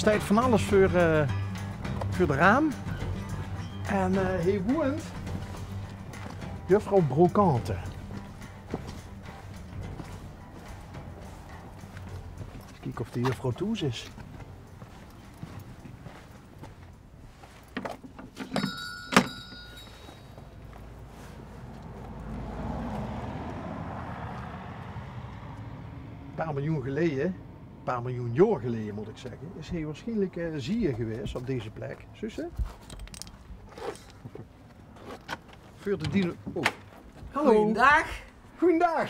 staat van alles voor de raam. En hij woont juffrouw Brocante. Eens kijken of de juffrouw Toes is. Een paar miljoen geleden, een paar miljoen jaar geleden moet ik zeggen, is hij waarschijnlijk zier geweest op deze plek. Zussen? Voor de dino... Oh. Hallo. Goedendag. Goedendag.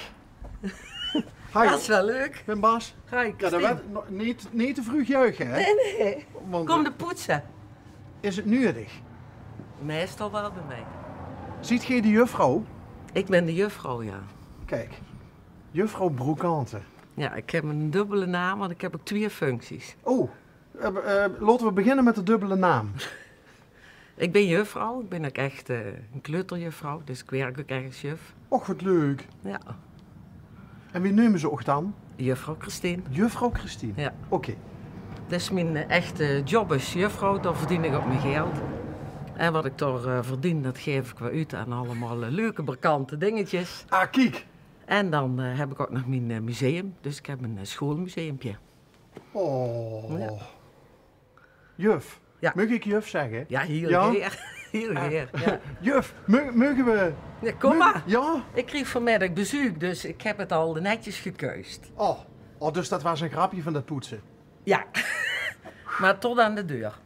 Hi. Dat is wel leuk. Ik ben Bas. Hi, Ja, dat Christine. werd niet te vroeg juichen, hè? Nee. Want, Kom de poetsen. is het nodig? Meestal wel bij mij. Ziet gij de juffrouw? Ik ben de juffrouw, ja. Kijk, juffrouw Brocante. Ja, ik heb een dubbele naam, want ik heb ook 2 functies. Oh, laten we beginnen met de dubbele naam. Ik ben juffrouw, ik ben ook echt een kleuterjuffrouw, dus ik werk ook echt als juf. Och, wat leuk. Ja, En wie noemen ze ook dan? juffrouw Christine. Juffrouw Christine. Ja. Oké. Dat is mijn echte job als juffrouw, daar verdien ik ook mijn geld. En wat ik daar verdien, dat geef ik weer uit aan allemaal leuke, bekante dingetjes. Ah, kijk. En dan heb ik ook nog mijn museum, dus ik heb een schoolmuseumpje. Oh. Ja. Juf. Ja. Mag ik juf zeggen? Ja, heel Ja? geer. Heel geer, ja. Juf, mogen we... Ja, kom maar. Ja? Ik kreeg vanmiddag bezoek, dus ik heb het al netjes gekeust. Oh, dus dat was een grapje van dat poetsen. Ja. Maar tot aan de deur.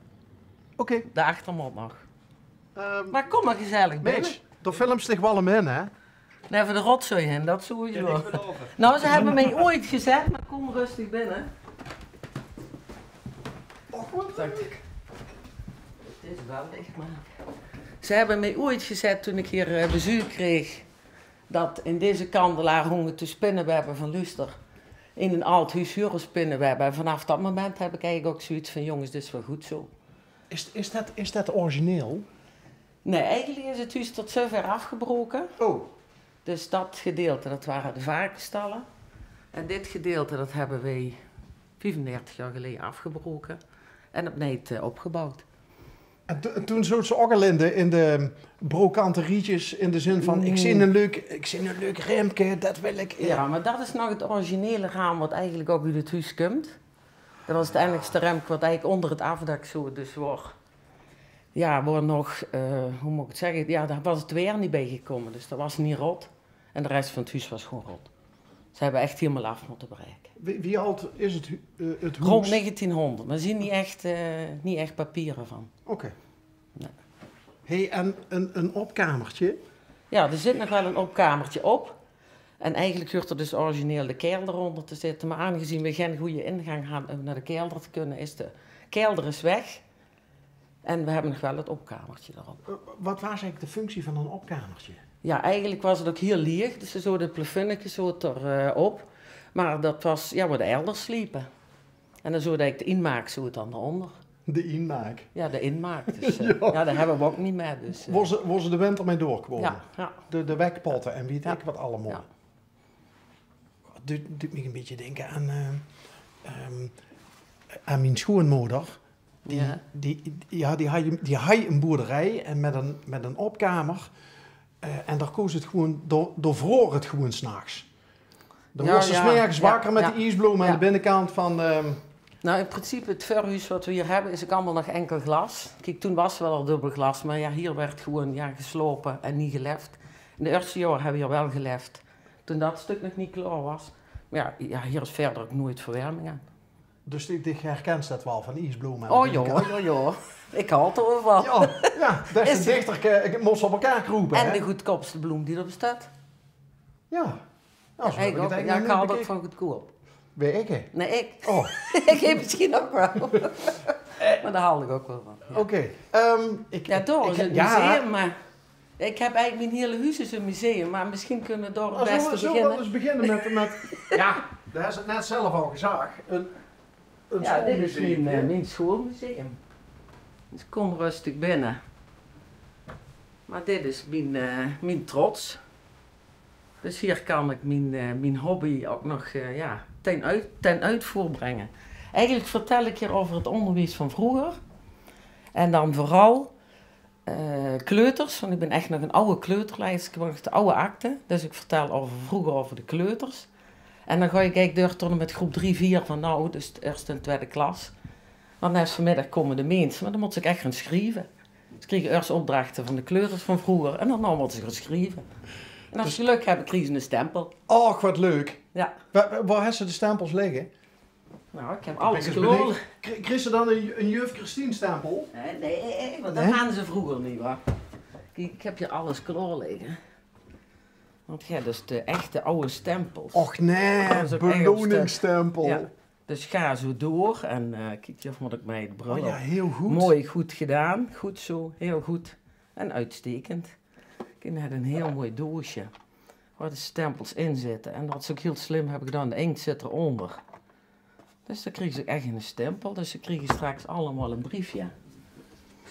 Oké. De achtermond nog. Maar kom maar gezellig binnen. Mitch, de film sticht wel hem in, hè? Nee, voor de rotzooi in, dat sowieso. Nou, ze hebben mij ooit gezet, maar kom rustig binnen. Och, wat leuk. Het is wel dicht, maar... Ze hebben mij ooit gezet toen ik hier bezoek kreeg, dat in deze kandelaar hongen te spinnenwebben van Luster. In een oud huis spinnenwebben. En vanaf dat moment heb ik eigenlijk ook zoiets van, jongens, dit is wel goed zo. Is dat origineel? Nee, eigenlijk is het huis tot zover afgebroken. Oh. Dus dat gedeelte, dat waren de varkensstallen. En dit gedeelte, dat hebben wij 35 jaar geleden afgebroken. En opnieuw opgebouwd. En toen zouden ze ook al in de brokante rietjes in de zin van, ik zie een leuk remke, dat wil ik. Ja, maar dat is nog het originele raam wat eigenlijk ook uit het huis komt. Dat was het enigste remke wat eigenlijk onder het afdak zo dus wordt. Ja, waar nog, hoe moet ik het zeggen, ja, daar was het weer niet bij gekomen, dus dat was niet rot. En de rest van het huis was gewoon rot. Ze hebben echt helemaal af moeten bereiken. Wie oud is het huis? Rond 1900, maar er zien niet echt papieren van. Oké. Nee. Hey, en een opkamertje? Ja, er zit nog wel een opkamertje op. En eigenlijk hoort er dus origineel de kelder onder te zitten. Maar aangezien we geen goede ingang hadden om naar de kelder te kunnen, is de kelder is weg. En we hebben nog wel het opkamertje erop. Wat was eigenlijk de functie van een opkamertje? Ja, eigenlijk was het ook heel lieg. Dus zo de plafunnetje zo erop. Maar dat was, ja, waar de elders sliepen. En dan zo dat ik de inmaak zo dan eronder. De inmaak. Ja, de inmaak. Dus, Ja. ja, daar hebben we ook niet meer. Dus, Was ze de winter mee doorgekomen? ja. De wekpotten en weet Ja. ik wat allemaal. Ja. Doet me een beetje denken aan mijn schoonmoeder. Die had een boerderij en met een opkamer. En daar koos het gewoon, door vroor het gewoon s'nachts. Dan was ze 's morgens wakker met de ijsbloem aan de binnenkant van... Nou, in principe het verhuis wat we hier hebben is ook allemaal nog enkel glas. Kijk, toen was het wel al dubbel glas, maar ja, hier werd gewoon geslopen en niet geleft. In de eerste jaar hebben we hier wel geleft. Toen dat stuk nog niet klaar was. Maar ja, hier is verder ook nooit verwarming aan. Dus ik herkent dat wel, van ijsbloem. Oh joh. Ik hou het er wel van. Ja, des te dichter moest op elkaar kroepen. En hè? de goedkoopste bloem die er bestaat. Ja. Nou, zo heb Ik ook. het Ja, ik haal het ook bekeken. van goedkoop. Weet ik. Nee, ik. Oh, Ik geef misschien ook wel. Maar daar haal ik ook wel van. Ja. oké. Ja, door is het museum, maar ik heb eigenlijk mijn hele huis is een museum, maar misschien kunnen we door het beste Zullen we beginnen. eens beginnen met ja, daar is het net zelf al gezegd. Een Ja, dit is schoolmuseum. mijn schoolmuseum. Dus kom rustig binnen. Maar dit is mijn trots. Dus hier kan ik mijn hobby ook nog ten uitvoer brengen. Eigenlijk vertel ik hier over het onderwijs van vroeger. En dan vooral kleuters, want ik ben echt nog een oude kleuterlijst. Ik heb nog de oude akte, dus ik vertel vroeger over de kleuters. En dan ga ik eigenlijk door met groep 3, 4 van nou, dus de eerste en tweede klas. Want dan is vanmiddag komen de mensen, maar dan moet ik echt gaan schrijven. Ze kregen eerst opdrachten van de kleuters van vroeger en dan moeten ze gaan schrijven. En als ze geluk hebben, krijgen ze een stempel. Och, wat leuk. Ja. Waar hebben ze de stempels liggen? Nou, ik heb alles gelopen. Kreeg ze dan een juf Christine stempel? Nee, want dat gaan ze vroeger niet, hoor. Kijk, ik heb hier alles klaar liggen. Want ja, dus de echte oude stempels. Och nee, beloningsstempel. Ja. Dus ga zo door en kijk je of moet ik mij het bril. Oh ja, heel goed. Mooi, goed gedaan. Goed zo, heel goed. En uitstekend. Ik heb een heel mooi doosje waar de stempels in zitten. En dat is ook heel slim heb ik gedaan, de inkt zit eronder. Dus dan krijgen ze echt een stempel. Dus ze krijgen straks allemaal een briefje.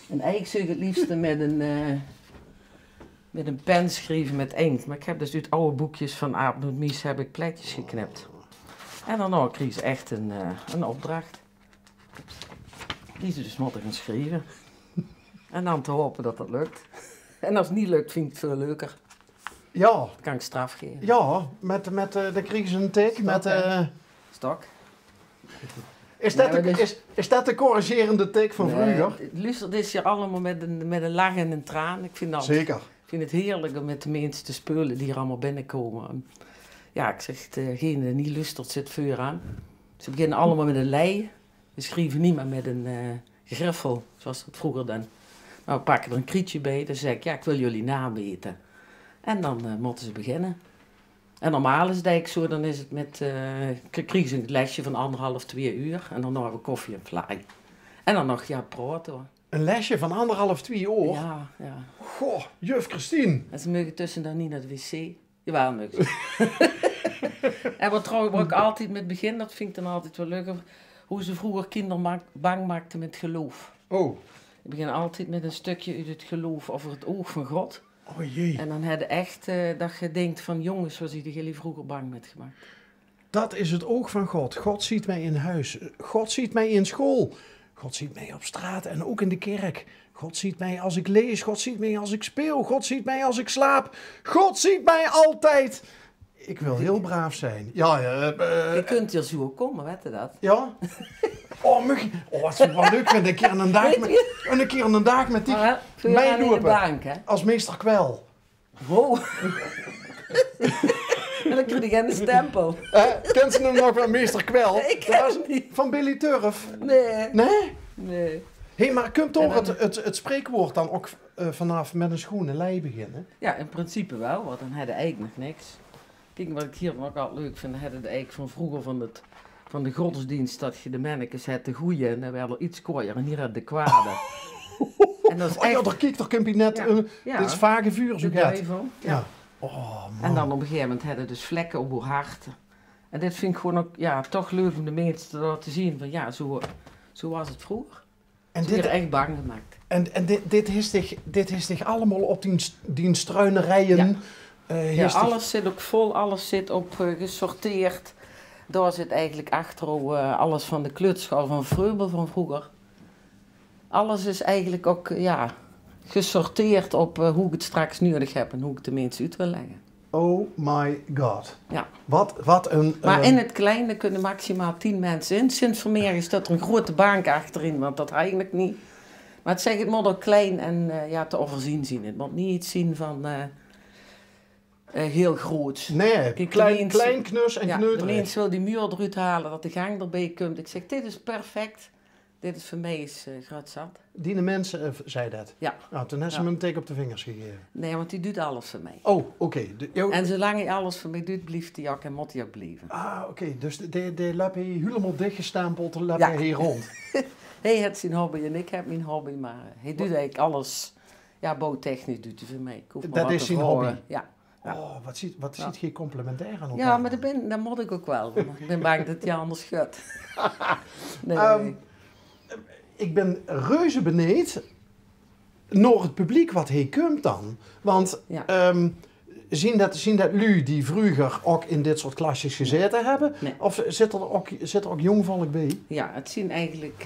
En eigenlijk zou ik het liefste met een pen schrijven met inkt. Maar ik heb dus uit oude boekjes van Aap Noot Mies heb ik pleitjes geknipt. En dan krijgen ze echt een opdracht. Die ze dus moeten gaan schrijven. En dan te hopen dat dat lukt. En als het niet lukt, vind ik het veel leuker. Ja. Dan kan ik straf geven. Ja, dan krijgen ze een tik. Stok, met Stok. Is dat de corrigerende tik van vroeger? Luister, dit is hier allemaal met een lach en een traan. Zeker. Ik vind het heerlijk om met de mensen te spelen die hier allemaal binnenkomen. Ja, ik zeg, degene die niet lustert zit vuur aan. Ze beginnen allemaal met een lei. We schrijven niet meer met een griffel, zoals het vroeger dan. Maar we pakken er een krietje bij. Dan zeg ik, ja, ik wil jullie naam weten. En dan moeten ze beginnen. En normaal is het eigenlijk zo, dan is het krijgen ze een lesje van 1,5, 2 uur. En dan nog hebben we koffie en fly. En dan nog, praten hoor. Een lesje van 1,5, 2 uur? Ja. Goh, juf Christine. En ze mogen tussen dan niet naar de wc. Jawel, mogen ze. En wat trouwens ook altijd met begin, dat vind ik dan altijd wel leuk. Hoe ze vroeger kinderen bang maakten met geloof. Oh. Ik begin altijd met een stukje uit het geloof over het oog van God. Oh jee. En dan heb je echt dat je denkt van jongens, wat zie jullie vroeger bang met gemaakt. Dat is het oog van God. God ziet mij in huis. God ziet mij in school. God ziet mij op straat en ook in de kerk. God ziet mij als ik lees. God ziet mij als ik speel. God ziet mij als ik slaap. God ziet mij altijd. Ik wil heel braaf zijn. Ja, je kunt hier zo komen, weet je dat? Ja? Oh, wat leuk. Een keer een dag met die meelopen. Als meester Kwel. Wow. En dan krijg je een stempel. Kent ze hem nog van meester Kwel? Ik ken hem niet. Van Billy Turf? Nee. Nee? Nee. Hé, maar kunt toch het spreekwoord dan ook vanaf met een schoenen lei beginnen? Ja, in principe wel, want dan had je eigenlijk nog niks. Kijk, wat ik hier nog altijd leuk vind, dan hadden de eigenlijk van vroeger van de godsdienst dat je de mannetjes had de goeie en dan werden er iets kooier en hier had de kwade. En dat is echt... ja, daar kijk toch net, dit is vage vuur zo gaat. Ja. Oh, man. En dan op een gegeven moment hadden dus vlekken op haar hart. En dit vind ik gewoon ook, toch leuk om de mensen te laten zien van zo was het vroeger. En dit er echt bang gemaakt. En dit is zich allemaal op die struinerijen. Ja. Alles zit ook vol, alles zit op gesorteerd. Daar zit eigenlijk achter alles van de kleuterschool van Vreubel van vroeger. Alles is eigenlijk ook gesorteerd op hoe ik het straks nodig heb en hoe ik de mensen uit wil leggen. Oh my god. Ja. Wat een... Maar in het kleine kunnen maximaal 10 mensen in. Sinds vanmiddag staat er een grote bank achterin, want dat eigenlijk niet. Maar het moet ook klein en te overzien zien. Het moet niet iets zien van heel groot. Nee, klein knus en kneuterig. De mens wil die muur eruit halen, dat de gang erbij komt. Ik zeg, dit is perfect. Dit is voor mij groot zat. Die mensen zei dat? Ja. Nou, toen hebben ze me een teken op de vingers gegeven. Nee, want die doet alles voor mij. Oh, oké. En zolang hij alles voor mij doet, blijft hij ook en moet hij ook blijven. Ah, oké. Dus de lap hij helemaal dichtgestempeld, de lap hij hier rond. Hij heeft zijn hobby en ik heb mijn hobby, maar hij doet eigenlijk alles. Ja, bouwtechnisch doet hij voor mij. Dat is zijn hobby? Ja. Oh, wat ziet geen complementair aan elkaar? Ja, maar dat moet ik ook wel. Ik ben bang dat hij anders gaat. Nee. Ik ben reuze benieuwd naar het publiek wat hij komt dan. Want zien dat lui die vroeger ook in dit soort klasjes gezeten hebben? Nee. Of zit er ook jong volk bij? Ja, het zijn eigenlijk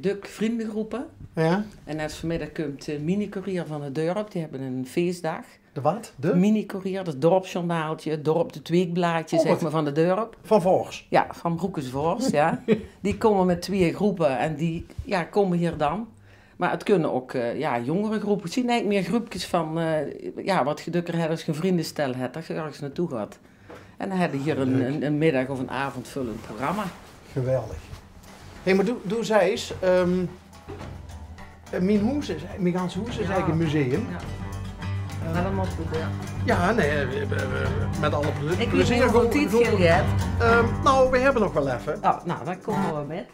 de vriendengroepen. Ja? En net vanmiddag komt de mini-courier van het dorp, die hebben een feestdag. De wat? De? Mini-courier, dat is het dorpsjournaaltje, het dorp, het weekblaadje, zeg maar, van het dorp. Van Voors? Ja, van Broekensvoors, ja. Die komen met 2 groepen en die komen hier dan. Maar het kunnen ook jongere groepen. Het zien eigenlijk meer groepjes van, wat je dukker hebt als je een vriendenstel hebt, dat je ergens naartoe gaat. En dan heb je hier een middag of een avondvullend programma. Geweldig. Hé, maar doe zij eens. Mijn ganse hoes is eigenlijk een museum. Ja. Maar dan moeten we daar. Ja, nee, met alle Ik weet plezier. niet hoeveel tijd je hebt. Nou, we hebben nog wel even. Oh, nou, dan komen we met.